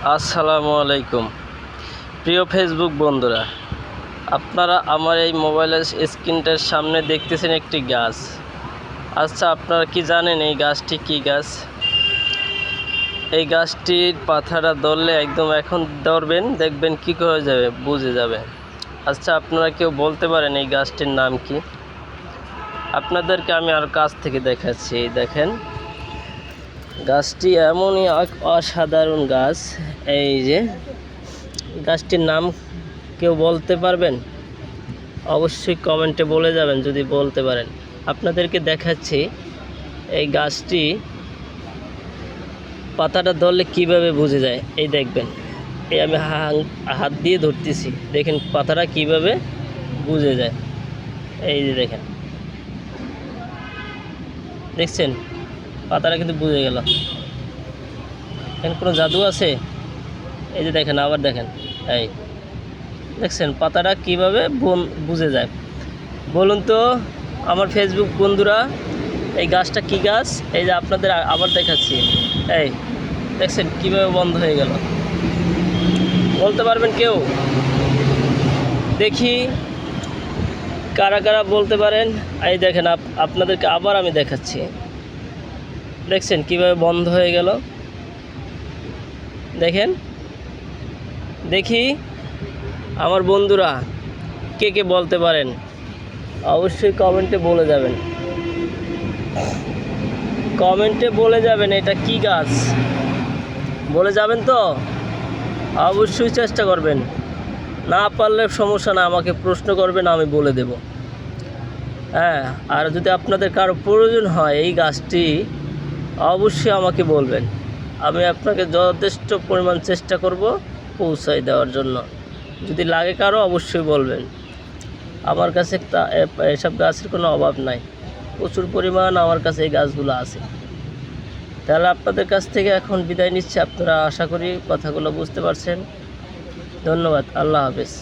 আসসালামু আলাইকুম প্রিয় ফেসবুক বন্ধুরা, আপনারা আমার এই মোবাইলের স্ক্রিনটার সামনে দেখতেছেন একটি গাছ। আচ্ছা, আপনারা কি জানেন এই গাছটি কি গাছ? এই গাছটির পাতাটা ধরলে একদম এখন ধরবেন, দেখবেন কি করে যাবে, বুঝে যাবে। আচ্ছা, আপনারা কেউ বলতে পারেন এই গাছটির নাম কি? আপনাদেরকে আমি আর কাছ থেকে দেখাচ্ছি। এই দেখেন, গাছটি এমনই অসাধারণ গাছ। এই যে গাছটির নাম কেউ বলতে পারবেন? অবশ্যই কমেন্টে বলে যাবেন যদি বলতে পারেন। আপনাদেরকে দেখাচ্ছি এই গাছটি পাতাটা ধরলে কিভাবে বুঝে যায়। এই দেখবেন, এই আমি হাত দিয়ে ধরতেছি, দেখেন পাতাটা কিভাবে বুঝে যায়। এই যে দেখেন, দেখছেন পাতাটা কিন্তু বুঝে গেল। এখানে কোনো জাদু আছে? এই যে দেখেন, আবার দেখেন, এই দেখছেন পাতাটা কিভাবে বুঝে যায়। বলুন তো আমার ফেসবুক বন্ধুরা, এই গাছটা কি গাছ? এই যে আপনাদের আবার দেখাচ্ছি, এই দেখছেন কিভাবে বন্ধ হয়ে গেল। বলতে পারবেন কেউ? দেখি কারা কারা বলতে পারেন। এই দেখেন, আপনাদেরকে আবার আমি দেখাচ্ছি, দেখছেন কিভাবে বন্ধ হয়ে গেল। দেখেন, দেখি আমার বন্ধুরা কে কে বলতে পারেন, অবশ্যই কমেন্টে বলে যাবেন। কমেন্টে বলে যাবেন এটা কি গাছ, বলে যাবেন তো? অবশ্যই চেষ্টা করবেন, না পারলে সমস্যা না, আমাকে প্রশ্ন করবেন, আমি বলে দেব। হ্যাঁ, আর যদি আপনাদের কারো প্রয়োজন হয় এই গাছটি, অবশ্যই আমাকে বলবেন, আমি আপনাকে যথেষ্ট পরিমাণ চেষ্টা করব পৌঁছায় দেওয়ার জন্য। যদি লাগে কারো অবশ্যই বলবেন। আমার কাছে এসব গাছের কোনো অভাব নাই, প্রচুর পরিমাণ আমার কাছে এই গাছগুলো আছে। তাহলে আপনাদের কাছ থেকে এখন বিদায় নিচ্ছি। আপনারা আশা করি কথাগুলো বুঝতে পারছেন। ধন্যবাদ। আল্লাহ হাফেজ।